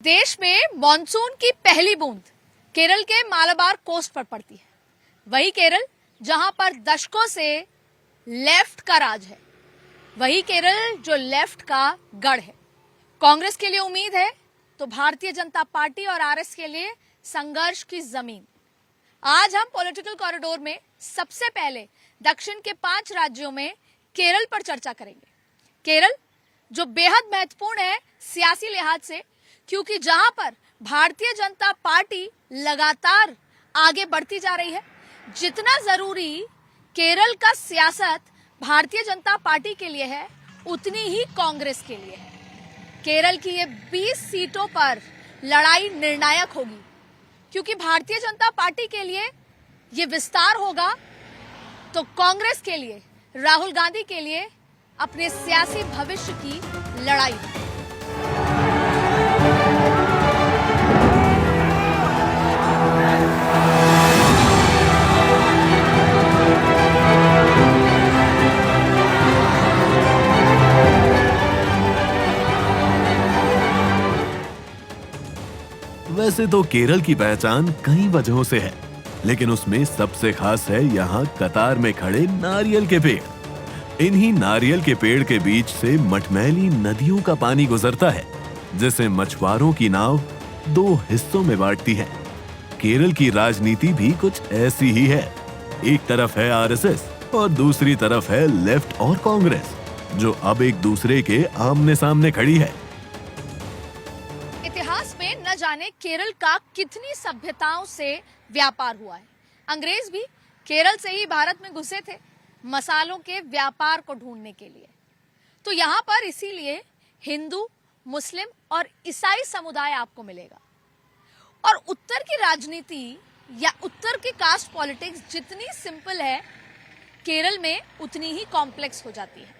देश में मॉनसून की पहली बूंद केरल के मालाबार कोस्ट पर पड़ती है। वही केरल जहां पर दशकों से लेफ्ट का राज है, वही केरल जो लेफ्ट का गढ़ है। कांग्रेस के लिए उम्मीद है तो भारतीय जनता पार्टी और आरएस के लिए संघर्ष की जमीन। आज हम पॉलिटिकल कॉरिडोर में सबसे पहले दक्षिण के 5 राज्यों में केरल पर चर्चा करेंगे। केरल जो बेहद महत्वपूर्ण है सियासी लिहाज से, क्योंकि जहां पर भारतीय जनता पार्टी लगातार आगे बढ़ती जा रही है। जितना जरूरी केरल का सियासत भारतीय जनता पार्टी के लिए है, उतनी ही कांग्रेस के लिए है। केरल की ये 20 सीटों पर लड़ाई निर्णायक होगी, क्योंकि भारतीय जनता पार्टी के लिए ये विस्तार होगा तो कांग्रेस के लिए, राहुल गांधी के लिए अपने सियासी भविष्य की लड़ाई। वैसे तो केरल की पहचान कई वजहों से है, लेकिन उसमें सबसे खास है यहाँ कतार में खड़े नारियल के पेड़। इन्हीं नारियल के पेड़ के बीच से मटमैली नदियों का पानी गुजरता है, जिसे मछुआरों की नाव 2 हिस्सों में बांटती है। केरल की राजनीति भी कुछ ऐसी ही है। एक तरफ है आरएसएस और दूसरी तरफ है लेफ्ट और कांग्रेस, जो अब एक दूसरे के आमने सामने खड़ी है। इतिहास में न जाने केरल का कितनी सभ्यताओं से व्यापार हुआ है। अंग्रेज भी केरल से ही भारत में घुसे थे मसालों के व्यापार को ढूंढने के लिए। तो यहाँ पर इसीलिए हिंदू, मुस्लिम और ईसाई समुदाय आपको मिलेगा। और उत्तर की राजनीति या उत्तर की कास्ट पॉलिटिक्स जितनी सिंपल है, केरल में उतनी ही कॉम्प्लेक्स हो जाती है।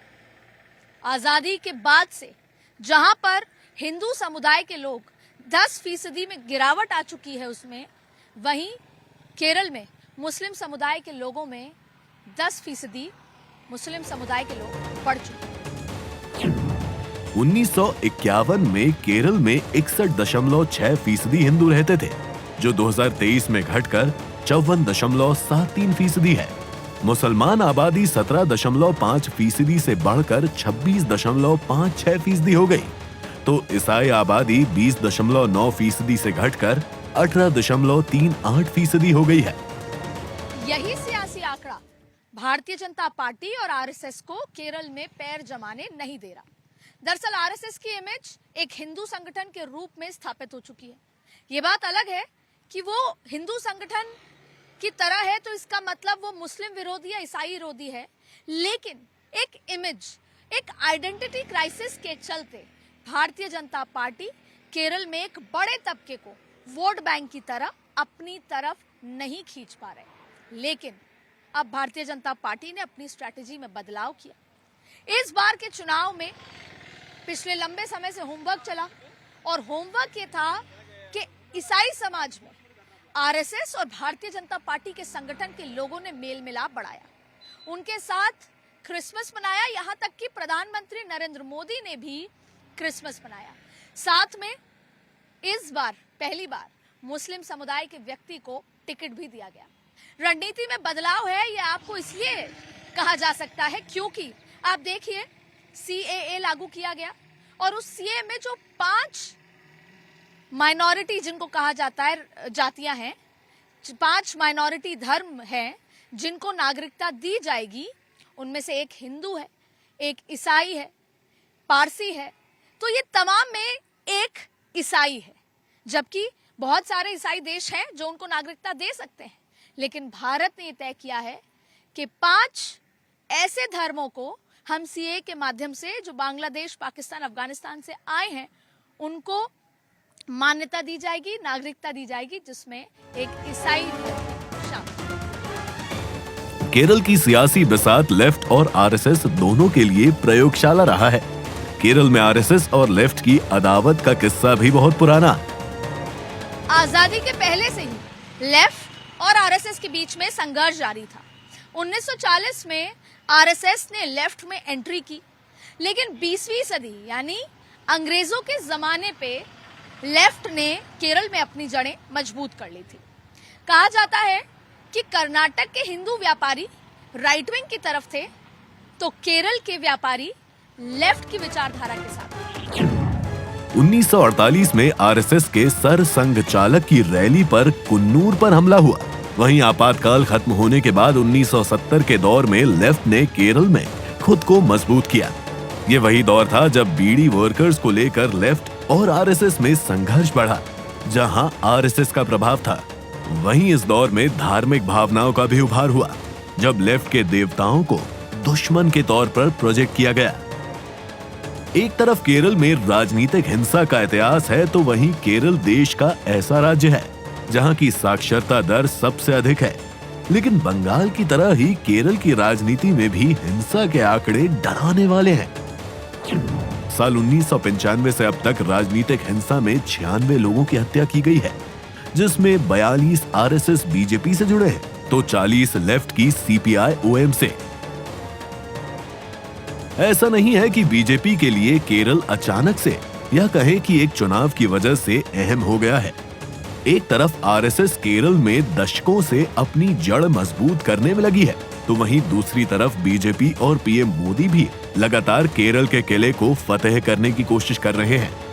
आजादी के बाद से जहां पर हिंदू समुदाय के लोग 10% में गिरावट आ चुकी है उसमें, वहीं केरल में मुस्लिम समुदाय के लोगों में 10% मुस्लिम समुदाय के लोग बढ़ चुके हैं। 1951 में केरल में 61.6% हिंदू रहते थे, जो 2023 में घटकर 54.73% है। मुसलमान आबादी 17.5% से बढ़कर 26.56% हो गई, तो ईसाई आबादी 20.9% से घटकर 18.38% हो गई है। यही सियासी आंकड़ा भारतीय जनता पार्टी और आरएसएस को केरल में पैर जमाने नहीं दे रहा। दरअसल आरएसएस की इमेज एक हिंदू संगठन के रूप में स्थापित हो चुकी है। ये बात अलग है कि वो हिंदू संगठन की तरह है तो इसका मतलब वो मुस्लिम विरोधी या ईसाई विरोधी है, लेकिन एक इमेज, एक आइडेंटिटी क्राइसिस के चलते भारतीय जनता पार्टी केरल में एक बड़े तबके को वोट बैंक की तरह अपनी तरफ नहीं खींच पा रहे। लेकिन अब भारतीय जनता पार्टी ने अपनी स्ट्रैटेजी में बदलाव किया। इस बार के चुनाव में पिछले लंबे समय से होमवर्क चला, और होमवर्क ये था कि ईसाई समाज में आरएसएस और भारतीय जनता पार्टी के संगठन के लोगों ने मेल मिलाप बढ़ाया, उनके साथ क्रिसमस मनाया। यहां तक कि प्रधानमंत्री नरेंद्र मोदी ने भी क्रिसमस मनाया। साथ में इस बार पहली बार मुस्लिम समुदाय के व्यक्ति को टिकट भी दिया गया। रणनीति में बदलाव है, यह आपको इसलिए कहा जा सकता है क्योंकि आप देखिए सीएए लागू किया गया, और उस सीए में जो 5 माइनॉरिटी जिनको कहा जाता है जातियां हैं, 5 माइनॉरिटी धर्म हैं जिनको नागरिकता दी जाएगी, उनमें से एक हिंदू है, एक ईसाई है, पारसी है। तो ये तमाम में एक ईसाई है, जबकि बहुत सारे ईसाई देश हैं जो उनको नागरिकता दे सकते हैं। लेकिन भारत ने तय किया है कि 5 ऐसे धर्मों को हम सीए के माध्यम से, जो बांग्लादेश, पाकिस्तान, अफगानिस्तान से आए हैं, उनको मान्यता दी जाएगी, नागरिकता दी जाएगी, जिसमें एक ईसाई शामिल। केरल की सियासी बिसात लेफ्ट और आरएसएस दोनों के लिए प्रयोगशाला रहा है। केरल में आरएसएस और लेफ्ट की अदावत का किस्सा भी बहुत पुराना। आजादी के पहले से ही लेफ्ट और आरएसएस के बीच में संघर्ष जारी था। 1940 में आरएसएस ने लेफ्ट में एंट्री की, लेकिन 20वीं सदी यानी अंग्रेजों के जमाने पे लेफ्ट ने केरल में अपनी जड़ें मजबूत कर ली थी। कहा जाता है कि कर्नाटक के हिंदू व्यापारी राइट विंग की तरफ थे, तो केरल के व्यापारी लेफ्ट की विचारधारा के साथ थे। 1948 में आरएसएस के सर संघ चालक की रैली पर कुन्नूर पर हमला हुआ। वहीं आपातकाल खत्म होने के बाद 1970 के दौर में लेफ्ट ने केरल में खुद को मजबूत किया। ये वही दौर था जब बीड़ी वर्कर्स को लेकर लेफ्ट और आरएसएस में संघर्ष बढ़ा। जहां आरएसएस का प्रभाव था, वहीं इस दौर में धार्मिक भावनाओं का भी उभार हुआ, जब लेफ्ट के देवताओं को दुश्मन के तौर पर प्रोजेक्ट किया गया। एक तरफ केरल में राजनीतिक हिंसा का इतिहास है, तो वहीं केरल देश का ऐसा राज्य है जहां की साक्षरता दर सबसे अधिक है। लेकिन बंगाल की तरह ही केरल की राजनीति में भी हिंसा के आंकड़े डराने वाले हैं। साल 1995 से अब तक राजनीतिक हिंसा में 96 लोगों की हत्या की गई है, जिसमें 42 आरएसएस बीजेपी से जुड़े हैं, तो 40 लेफ्ट की सीपीआई ओएम से। ऐसा नहीं है कि बीजेपी के लिए केरल अचानक से या कहें कि एक चुनाव की वजह से अहम हो गया है। एक तरफ आरएसएस केरल में दशकों से अपनी जड़ मजबूत करने में लगी है, तो वहीं दूसरी तरफ बीजेपी और पीएम मोदी भी लगातार केरल के किले को फतेह करने की कोशिश कर रहे हैं।